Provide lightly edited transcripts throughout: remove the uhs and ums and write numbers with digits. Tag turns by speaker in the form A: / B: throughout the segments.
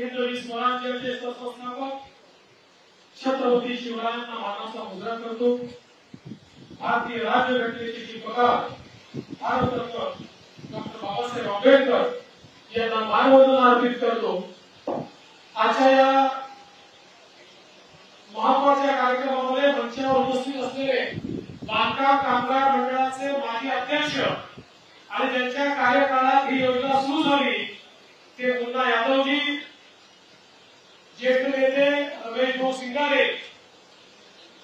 A: केंद्र स्वराज्याचे संस्थापक छत्रपती शिवरायांना मानाचा मुजरा करतो। भारतीय राज्यघटनेचे शिल्पकार भारतरत्न डॉक्टर बाबासाहेब आंबेडकर यांना मानवंदना अर्पित करतो। आजच्या या महत्त्वाच्या कार्यक्रमामध्ये मंचावर उपस्थित असलेले बांधकाम कामगार मंडळाचे माजी अध्यक्ष आणि ज्यांच्या कार्यकाळात ही योजना सुरू झाली ते मुन्ना यादवजी, ज्येष्ठ नेते रमेश भाऊ सिंगारे,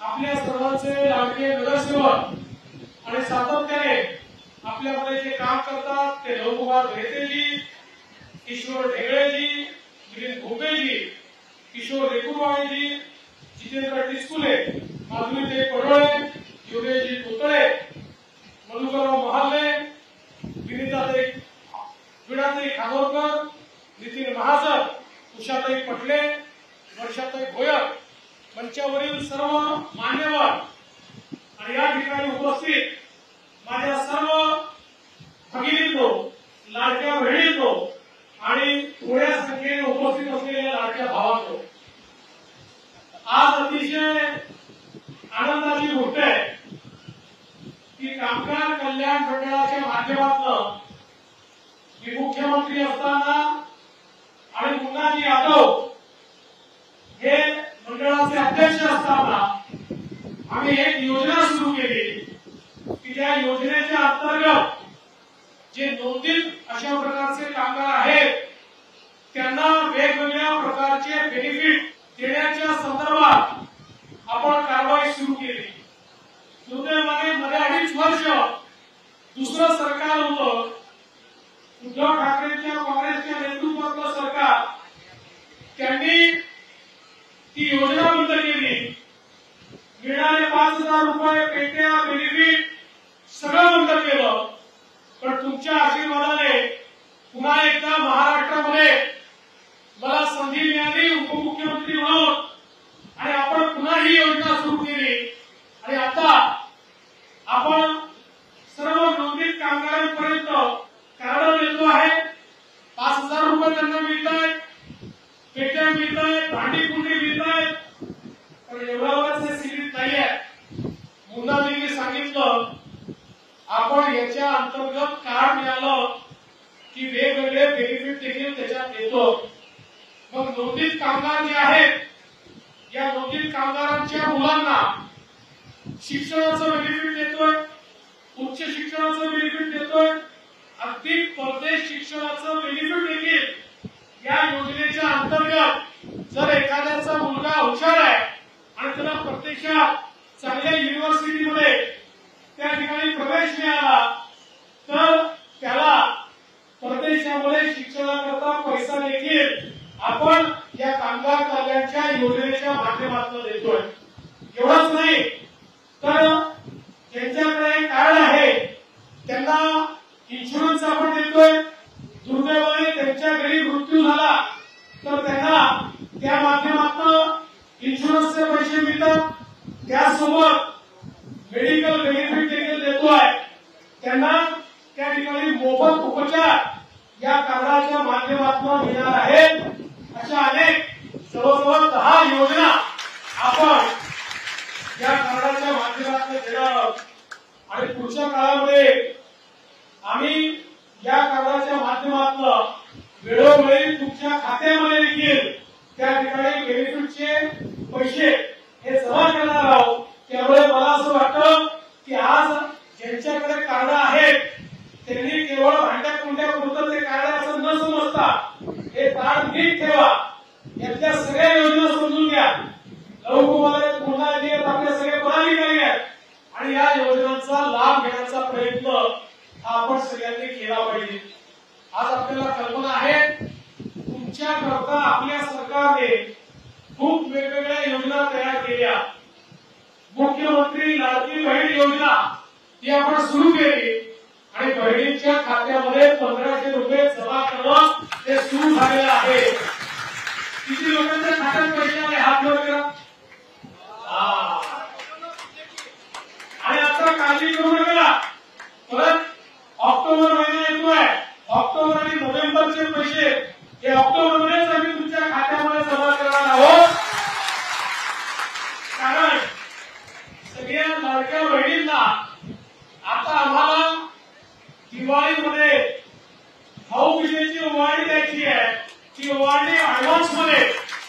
A: आपल्या सर्वांचे लाडके नगरसेवक आणि सातत्याने आपल्यामध्ये जे काम करतात ते नवकुमार मेहतेजी, किशोर ढेगळेजी, मिलिंद भोपेजी, किशोर रेकुरवाणीजी, जितेंद्र टिस्कुले, माधुरी पडोळे, योगेशजी कोतळे, मधुकरराव महाले, विनाताई खानोरकर, नितीन महाजन, उषाताई पटले, वर्षाताई भोयर, मंचावरील सर्व मान्यवर आणि या ठिकाणी उपस्थित माझ्या सर्व भगिनींनो, लाडक्या बहिणींनो आणि थोड्या संख्येने उपस्थित असलेल्या लाडक्या भावांनो, आज अतिशय आनंदाची गोष्ट आहे की कामगार कल्याण मंडळाच्या माध्यमातून मी मुख्यमंत्री असताना आणि मुन्नाजी यादव हे मंडळाचे अध्यक्ष असताना आम्ही एक योजना सुरू केली की त्या योजनेच्या अंतर्गत जे नोंदणीत अशा प्रकारचे कामगार आहेत त्यांना वेगवेगळ्या प्रकारचे बेनिफिट देण्याच्या संदर्भात आपण कारवाई सुरू केली। दुर्दैवाने मध्ये 2.5 वर्ष दुसरं सरकार होतं, उद्धव ठाकरेंच्या काँग्रेसच्या नेतृत्वातलं सरकार, त्यांनी ती योजना बंद केली। मिळणारे 5,000 रुपये पेट्या बेनिफिट सगळं बंद केलं। पण तुमच्या आशीर्वादाने पुन्हा एकदा महाराष्ट्रामध्ये मला संधी मिळाली उपमुख्यमंत्री म्हणून आणि आपण पुन्हा ही योजना सुरू केली आणि आता आपण सर्व नोंदणीत कामगारांपर्यंत कार्ड देतो आहे। 5,000 रुपये त्यांना मिळत आहेत, पेट्या मिळत आहेत, भांडी कुंडी मिळत आहेत। पण एवढ्यावरच हे सीमित नाहीये। मुन्नाजींनी सांगितलं आपण याच्या अंतर्गत कार्ड मिळालं की वेगवेगळे बेनिफिट देखील त्याच्यात येतो। मग नोंदणीत कामगार जे आहेत या नोंदणीत कामगारांच्या मुलांना शिक्षणाचं बेनिफिट देतोय, उच्च शिक्षणाचं बेनिफिट देतोय, अगदी परदेश शिक्षणाचं बेनिफिट देखील या योजनेच्या अंतर्गत जर एखाद्याचा मुलगा हुशार आहे आणि त्याला प्रत्यक्षात चांगल्या युनिव्हर्सिटीमध्ये त्या ठिकाणी प्रवेश मिळाला तर त्याला परदेशामध्ये शिक्षणाकरता पैसा देखील आपण या कामगार कल्याणच्या योजनेच्या माध्यमातून देतोय। एवढंच नाही तर ज्यांच्याकडे कार्ड आहे त्यांना इन्शुरन्स आपण देतोय। दुर्दैवाने त्यांच्या घरी मृत्यू झाला तर त्यांना त्या माध्यमातून इन्शुरन्सचे पैसे मिळतात, त्यासोबत मेडिकल बेनिफिट देखील देतोय। त्यांना त्या ठिकाणी मोफत उपचार या कार्डाच्या माध्यमातून मिळणार आहेत। अशा अनेक जवळजवळ 10 योजना आपण या कार्डाच्या माध्यमातून देणार आहोत आणि पुढच्या काळामध्ये आम्ही या कार्डाच्या माध्यमातून वेळोवेळी तुमच्या खात्यामध्ये देखील त्या ठिकाणी बेनिफिटचे पैसे हे जमा करणार आहोत। त्यामुळे मला असं वाटतं की आज ज्यांच्याकडे कार्ड आहेत त्यांनी केवळ भांड्या कुंड्या पुरतं ते कार्ड असं न समजता हे कार्ड नीट ठेवा, यातल्या सगळ्या योजना समजून घ्या। लवकुमार मुन्नाजी आपले सगळे पदाधिकारी आहेत आणि या योजनांचा लाभ घेण्याचा प्रयत्न आपण सगळ्यांनी केला पाहिजे। आज आपल्याला कल्पना आहे तुमच्या करता आपल्या सरकारने खूप वेगवेगळ्या योजना तयार केल्या। मुख्यमंत्री लाडकी बहीण योजना ही आपण सुरू केली आणि बहिणींच्या खात्यामध्ये 1,500 रुपये जमा करणं ते सुरू झालेलं आहे। किती लोकांच्या खात्यात पैसे आले हात वर करा। आणि आता काळजी करू नका, परत ऑक्टोबर महिना येतोय, ऑक्टोबर आणि नोव्हेंबरचे पैसे हे ऑक्टोबर मध्येच आम्ही तुमच्या ती ओवाळणी ऍडव्हान्स मध्ये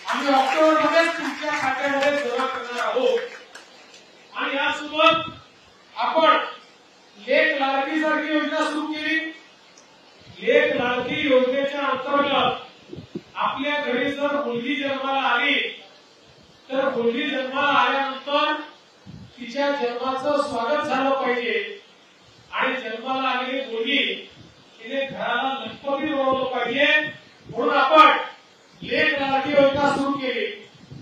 A: आम्ही ऑक्टोबर मध्ये तुमच्या खात्यामध्ये जमा करणार आहोत। आणि यासोबत आपण लेख लाडकी सारखी योजना सुरू केली। लेख लाडकी योजनेच्या अंतर्गत आपल्या घरी जर मुलगी जन्माला आली तर मुलगी जन्माला आल्यानंतर तिच्या जन्माचं स्वागत झालं पाहिजे आणि जन्माला आलेली मुलगी तिने घराला लखपती बनवलं पाहिजे, म्हणून आपण लेख लाडकी योजना सुरू केली।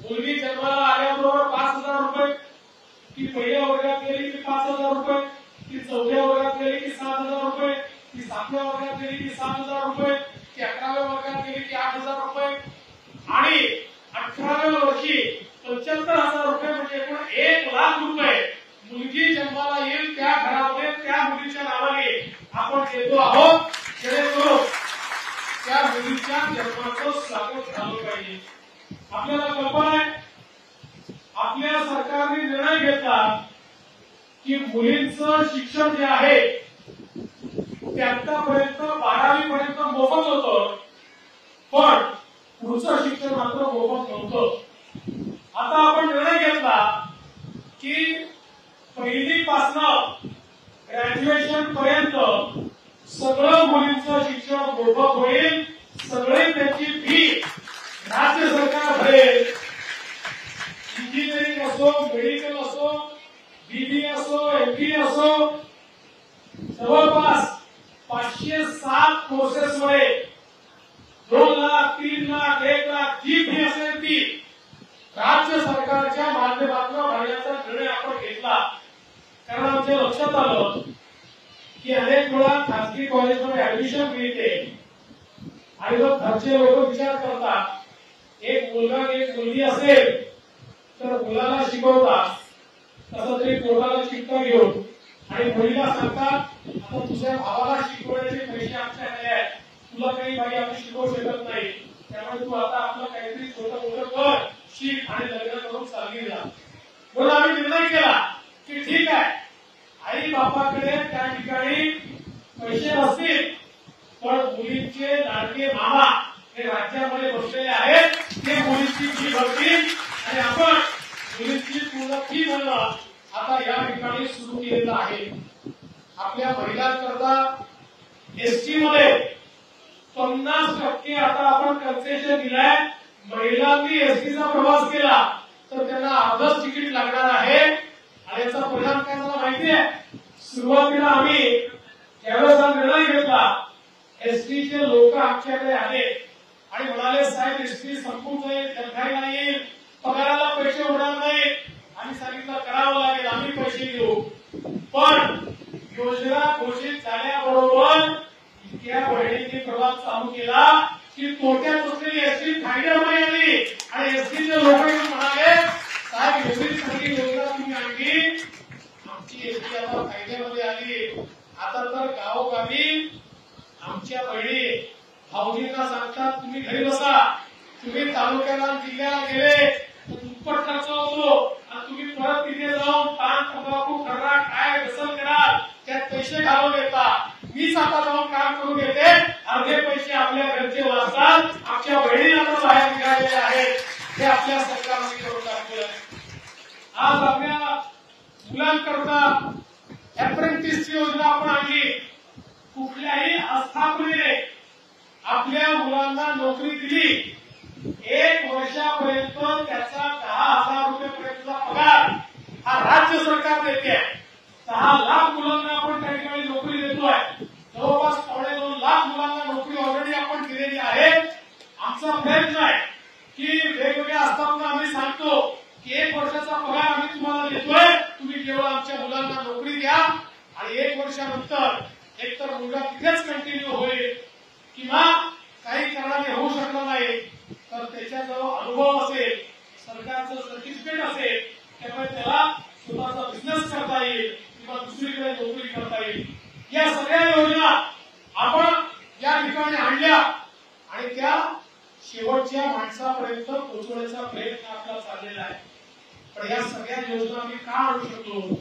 A: मुलगी जन्माला आल्याबरोबर 5,000 रुपये, ती पहिल्या वर्गात गेली की 5,000 रुपये, ती चौथ्या वर्गात गेली की 7,000 रुपये, ती 7व्या वर्गात गेली की 7,000 रुपये, ती 11व्या वर्गात गेली की 8,000 रुपये आणि 18व्या वर्षी 75,000 रुपये म्हणजे एकूण 1,00,000 रुपये मुलगी जन्माला येईल त्या घरामध्ये त्या मुलीच्या नावाने आपण देतो आहोत, जेणेकरून त्या मुलीच्या जन्माचं स्वागत झालं पाहिजे। आपल्याला कल्पना आहे, आपल्या सरकारने निर्णय घेतला की मुलींचं शिक्षण जे आहे ते आतापर्यंत 12वी पर्यंत मोफत होतं, पण पुढचं शिक्षण मात्र मोफत नव्हतं। आता आपण निर्णय घेतला की पहिलीपासून ग्रॅज्युएशन पर्यंत सगळं मुलींचं शिक्षण मोफत होईल, सगळी त्याची फी राज्य सरकार भरेल। इंजिनिअरिंग असो, मेडिकल असो, बीबीए असो, एमबीए असो, जवळपास 507 कोर्सेस मध्ये 2 लाख, 3 लाख, 1 लाख जी फी असेल ती राज्य सरकारच्या माध्यमातून भरण्याचा निर्णय आपण घेतला। कारण आमच्या लक्षात आलं की अनेक वेळा खासगी कॉलेजमध्ये ऍडमिशन मिळते आणि मग घरचे लोक विचार करतात, एक मुलगा एक मुलगी असेल तर मुलाला शिकवतात तसं तरी पोटाला चिकटा घेऊन आणि मुलीला सांगतात आता तुझ्या भावाला शिकवण्याचे पैसे आमच्याकडे आहेत, तुला काही बाई आम्ही शिकवू शकत नाही, त्यामुळे तू आता आपलं काहीतरी छोटं मोठं कर, शिक आणि लग्न करून चालली जा। म्हणून आम्ही निर्णय केला की ठीक आहे, आई बापाकडे त्या ठिकाणी पैसे नसतील पण मुलींचे लाडके मामा हे राज्यामध्ये बसलेले आहेत, ते मुलींची फी भरतील आणि आपण मुलींची पूर्ण फी भरणं आता या ठिकाणी सुरू केलेलं आहे। आपल्या महिलांकरता एसटी मध्ये 50% आता आपण कन्सेशन दिलाय। महिलांनी एसटीचा प्रवास केला तर त्यांना अर्धच तिकीट लागणार आहे आणि याचा परिणाम काय झाला माहिती आहे? सुरुवातीला आम्ही त्यावेळेस हा निर्णय घेतला, एसटीचे लोक आमच्याकडे आले आणि म्हणाले साहेब एसटी संपून जाईल, दरखाई नाही, पगाराला पैसे होणार नाही। आम्ही सांगितलं करावं लागेल, आम्ही पैसे देऊ, पण योजना घोषित झाल्याबरोबर इतक्या बहिणींनी प्रवास चालू केला की तोट्यात असलेली एसटी फायद्यामध्ये आली आणि एसटीचे लोक येऊन म्हणाले साहेब एवढी चांगली योजना तुम्ही आणली, आमची एसटी आता फायद्यामध्ये आली, आता तर गावोगावी आमच्या बहिणी भाऊजींना सांगतात तुम्ही घरी बसा, तुम्ही तालुक्याला जिल्ह्याला गेले तर दुप्पट खर्च होतो आणि तुम्ही परत तिथे जाऊन पान तंबाखू खर्रा काय व्यसन कराल, त्यात पैसे घालून येता, मीच आता जाऊन काम करून घेते, अर्धे पैसे आपल्या घरचे वाचतात, आमच्या बहिणीला तर बाहेर निघालेले आहेत, हे आपल्या सरकारने करून दाखवलं। आज आपल्या मुलांकरता अप्रेंटिसची योजना आपण आणली। कुठल्याही आस्थापनेने आपल्या मुलांना नोकरी दिली, 1 वर्षापर्यंत त्याचा 10,000 रुपयेपर्यंतचा पगार हा राज्य सरकार देते। 6 लाख मुलांना आपण त्या ठिकाणी नोकरी देतोय, जवळपास 2.5 लाख मुलांना नोकरी ऑलरेडी आपण दिलेली आहे। आमचा प्रयत्न आहे की वेगवेगळ्या आस्थापना आम्ही सांगतो की 1 वर्षाचा पगार आम्ही तुम्हाला देतोय, तुम्ही केवळ आमच्या मुलांना नोकरी द्या आणि 1 वर्षानंतर एकतर मुलगा तिथेच कंटिन्यू होईल किंवा काही कारणाने होऊ शकलं नाही तर त्याच्याजवळ अनुभव असेल, सरकारचं सर्टिफिकेट असेल, त्यामुळे त्याला स्वतःचा बिझनेस करता येईल किंवा दुसरीकडे नोकरी करता येईल। या सगळ्या योजना आपण या ठिकाणी आणल्या आणि त्या शेवटच्या माणसापर्यंत पोहोचवण्याचा प्रयत्न आपला चाललेला आहे। पण या सगळ्या योजना आम्ही का आणू शकलो?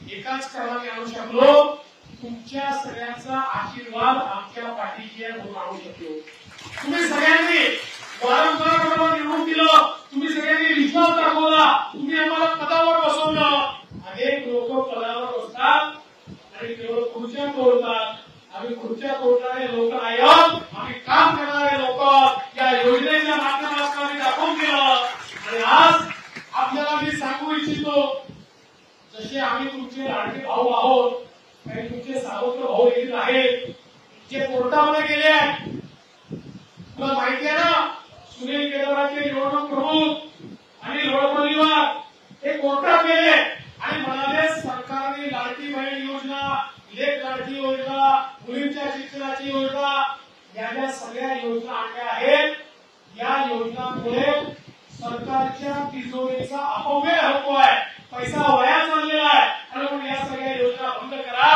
A: एकाच कारणाने आणू शकलो, तुमच्या सगळ्यांचा आशीर्वाद आमच्या पाठीशी आहे म्हणून आणू शकलो। तुम्ही सगळ्यांनी खुर्च्या तोडणारे लोक नाही आहोत, आम्ही काम करणारे लोक या योजनेच्या माध्यमातून आम्ही दाखवून केलं. आणि आज आपल्याला मी सांगू इच्छितो, जसे आम्ही तुमचे लाडके भाऊ आहोत, काही तुमचे सावत्र भाऊ देखील आहेत जे कोर्टामध्ये गेले आहेत. तुला माहिती आहे ना, सुनील केदाराचे निवडणूक प्रमुख आणि लोकपरिवार हे कोर्टात गेले आणि म्हणाले सरकारने लाडकी बहीण योजना, लेक लाडकी योजना, मुलींच्या शिक्षणाची योजना, या ज्या सगळ्या योजना आणल्या आहेत, या योजनांमुळे सरकारच्या तिजोरीचा अपव्यय होतोय, पैसा वाया चाललेला आहे आणि म्हणून या सगळ्या योजना बंद करा.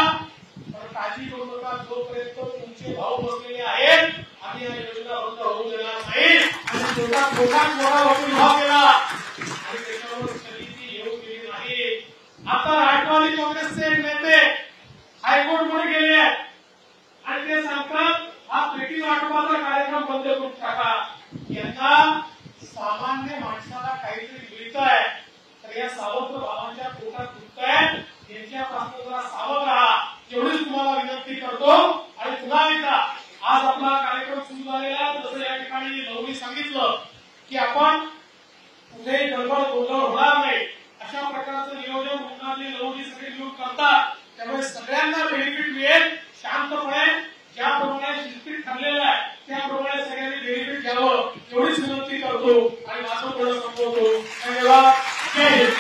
A: पण काळजी करू नका, जोपर्यंत तुमचे भाऊ बसलेले आहेत आम्ही या योजना बंद होऊ देणार नाही. आणि मोठा भाव केला आणि त्याच्यावर स्थगिती येऊ केली नाही. आता राष्ट्रवादी काँग्रेसचे एक नेते हायकोर्टमध्ये गेले आहेत आणि ते सांगतात हा पेटी वाटपाचा कार्यक्रम बंद करून टाका. यांना सामान्य माणसाला काहीतरी मिळतंय तर या सावत्र भावांच्या पोटात दुखतंय, यांच्यापासून जरा सावध राहा एवढीच तुम्हाला विनंती करतो. आणि पुन्हा एकदा आज आपला कार्यक्रम सुरू झालेला, जसं या ठिकाणी नवनी सांगितलं की आपण कुठेही गडबड गोंधळ होणार नाही अशा प्रकारचं नियोजन मुन्नाजी नवनी सगळे मिळून करतात. त्यामुळे सगळ्यांना बेनिफिट मिळेल. शांतपणे ज्याप्रमाणे शिस्तीत ठरलेलं आहे त्याप्रमाणे सगळ्यांनी बेनिफिट घ्यावं एवढीच विनंती करतो आणि माझं थोडं संपवतो. धन्यवाद. जय हिंद.